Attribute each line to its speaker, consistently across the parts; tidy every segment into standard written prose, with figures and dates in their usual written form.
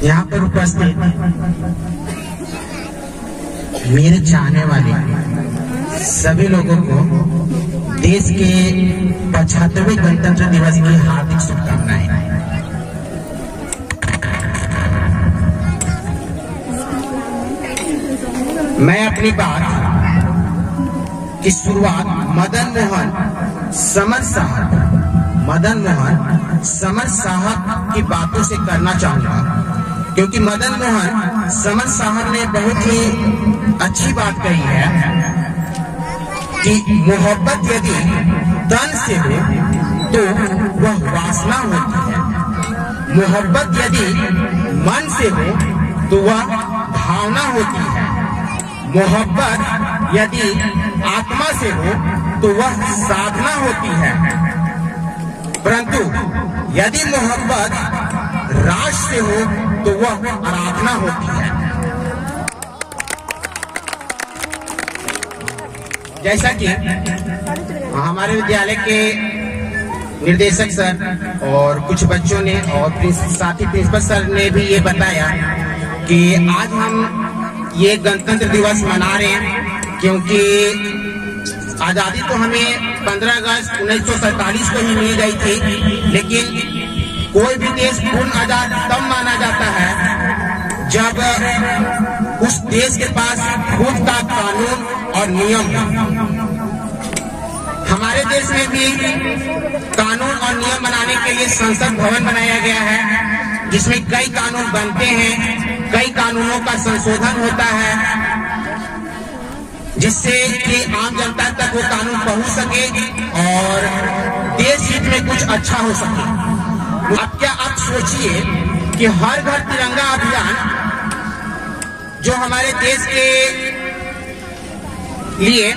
Speaker 1: यहाँ पर उपस्थित मेरे चाहने वाले सभी लोगों को देश के 75वें गणतंत्र दिवस की हार्दिक शुभकामनाएं। मैं अपनी बात की शुरुआत मदन मोहन समर साहब की बातों से करना चाहूंगा, क्योंकि मदन मोहन समर साहब ने बहुत ही अच्छी बात कही है कि मोहब्बत यदि तन से हो तो वह वासना होती है, मोहब्बत यदि मन से हो तो वह भावना होती है, मोहब्बत यदि आत्मा से हो तो वह साधना होती है, परंतु यदि मोहब्बत राज से हो तो वह आराधना होती है। जैसा कि हमारे विद्यालय के निर्देशक सर और कुछ बच्चों ने और साथी प्रिंसिपल सर ने भी ये बताया कि आज हम ये गणतंत्र दिवस मना रहे हैं, क्योंकि आजादी तो हमें 15 अगस्त 1947 को ही मिल गई थी, लेकिन कोई भी देश पूर्ण आजाद तब माना जाता है जब उस देश के पास खुद का कानून और नियम है। हमारे देश में भी कानून और नियम बनाने के लिए संसद भवन बनाया गया है, जिसमें कई कानून बनते हैं, कई कानूनों का संशोधन होता है, जिससे कि आम जनता तक वो कानून पहुंच सके और देश हित में कुछ अच्छा हो सके। अब क्या आप सोचिए कि हर घर तिरंगा अभियान जो हमारे देश के लिए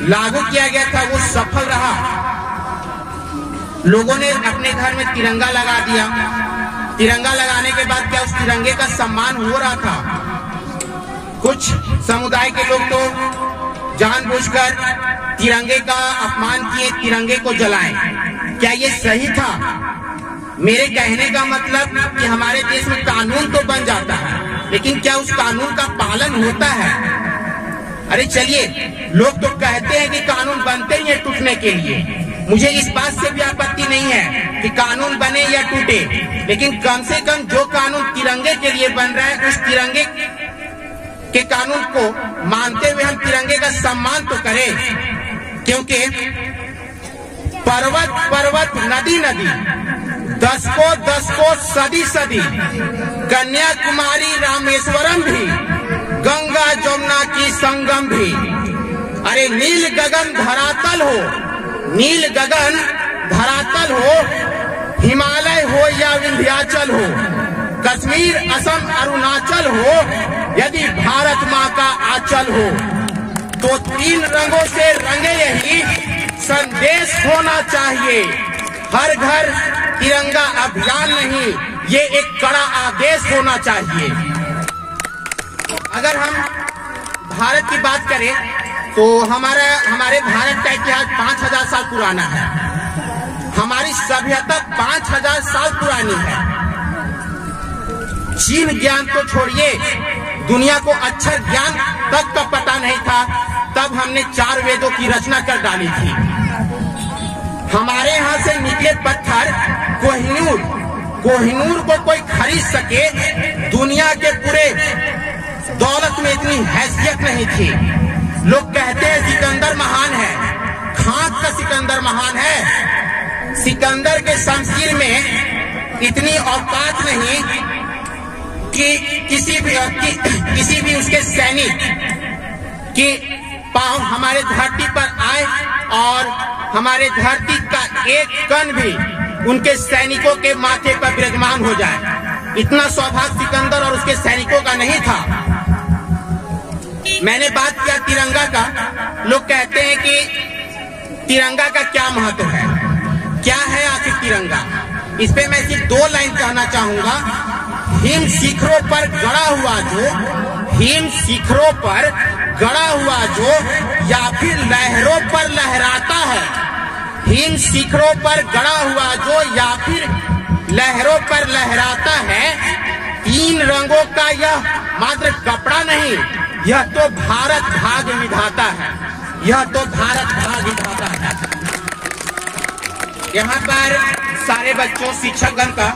Speaker 1: लागू किया गया था वो सफल रहा। लोगों ने अपने घर में तिरंगा लगा दिया। तिरंगा लगाने के बाद क्या उस तिरंगे का सम्मान हो रहा था? कुछ समुदाय के लोग तो जानबूझकर तिरंगे का अपमान किए, तिरंगे को जलाएं। क्या ये सही था? मेरे कहने का मतलब कि हमारे देश में कानून तो बन जाता है, लेकिन क्या उस कानून का पालन होता है? अरे चलिए, लोग तो कहते हैं कि कानून बनते ही है टूटने के लिए। मुझे इस बात से भी आपत्ति नहीं है कि कानून बने या टूटे, लेकिन कम से कम जो कानून तिरंगे के लिए बन रहा है, उस तिरंगे के कानून को मानते हुए हम तिरंगे का सम्मान तो करें। क्योंकि पर्वत पर्वत नदी नदी, दस को सदी सदी, कन्याकुमारी रामेश्वरम भी, गंगा जमुना की संगम भी। अरे नील गगन धरातल हो, नील गगन धरातल हो, हिमालय हो या विंध्याचल हो, कश्मीर असम अरुणाचल हो, यदि भारत माँ का आंचल हो, तो 3 रंगों से रंगे यही संदेश होना चाहिए। हर घर तिरंगा अभियान नहीं, ये एक कड़ा आदेश होना चाहिए। अगर हम भारत की बात करें तो हमारे भारत का इतिहास 5000 साल पुराना है। हमारी सभ्यता 5000 साल पुरानी है। चीन ज्ञान तो छोड़िए, दुनिया को अक्षर ज्ञान तक का पता नहीं था, तब हमने 4 वेदों की रचना कर डाली थी। हमारे यहाँ से निकले पत्थर कोहिनूर को कोई खरीद सके, दुनिया के पूरे दौलत में इतनी हैसियत नहीं थी। लोग कहते हैं सिकंदर महान है, खाक का सिकंदर महान है। सिकंदर के शमशीर में इतनी औकात नहीं कि किसी भी उसके सैनिक की पांव हमारे धरती पर आए और हमारे धरती का एक कण भी उनके सैनिकों के माथे पर विराजमान हो जाए। इतना सौभाग्य सिकंदर और उसके सैनिकों का नहीं था। मैंने बात किया तिरंगा का। लोग कहते हैं कि तिरंगा का क्या महत्व है, क्या है आखिर तिरंगा? इस पे मैं सिर्फ 2 लाइन कहना चाहूंगा। हिम शिखरों पर गड़ा हुआ जो या फिर लहरों पर लहराता है, हिम शिखरों पर गड़ा हुआ जो या फिर लहरों पर लहराता है, 3 इन रंगों का यह मात्र कपड़ा नहीं, यह तो भारत भाग्य विधाता है, यह तो भारत भाग्य विधाता है। यहाँ पर सारे बच्चों शिक्षकगण का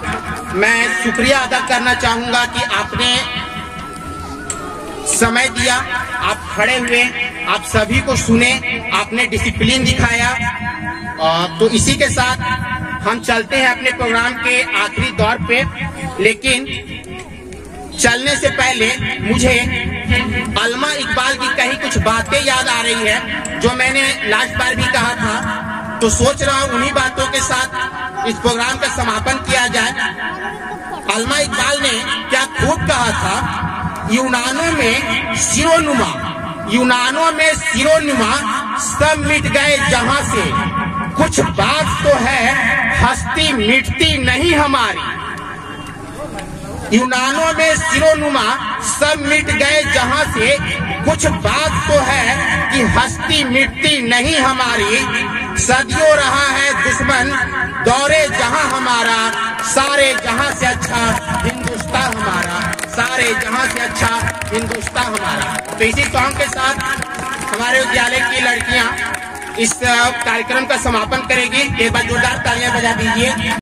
Speaker 1: मैं शुक्रिया अदा करना चाहूंगा कि आपने समय दिया, आप खड़े हुए, आप सभी को सुने, आपने डिसिप्लिन दिखाया। तो इसी के साथ हम चलते हैं अपने प्रोग्राम के आखिरी दौर पे, लेकिन चलने से पहले मुझे अल्मा इकबाल की कही कुछ बातें याद आ रही है जो मैंने लास्ट बार भी कहा था, तो सोच रहा हूं उन्हीं बातों के साथ इस प्रोग्राम का समापन किया जाए। अल्मा इकबाल ने क्या खूब कहा था, यूनानों में सिरोनुमा सब मिट गए जहां से, कुछ बात तो है हस्ती मिटती नहीं हमारी। यूनानों में सिरोनुमा सब मिट गए जहां से, कुछ बात तो है कि हस्ती मिटती नहीं हमारी। सदियों रहा है दुश्मन दौरे जहां हमारा, सारे जहां से अच्छा हिंदुस्तान हमारा, सारे जहां से अच्छा हिंदुस्तान हमारा। तो इसी सॉन्ग के साथ हमारे विद्यालय की लड़कियां इस कार्यक्रम का समापन करेगी। एक बार जोरदार तालियां बजा दीजिए।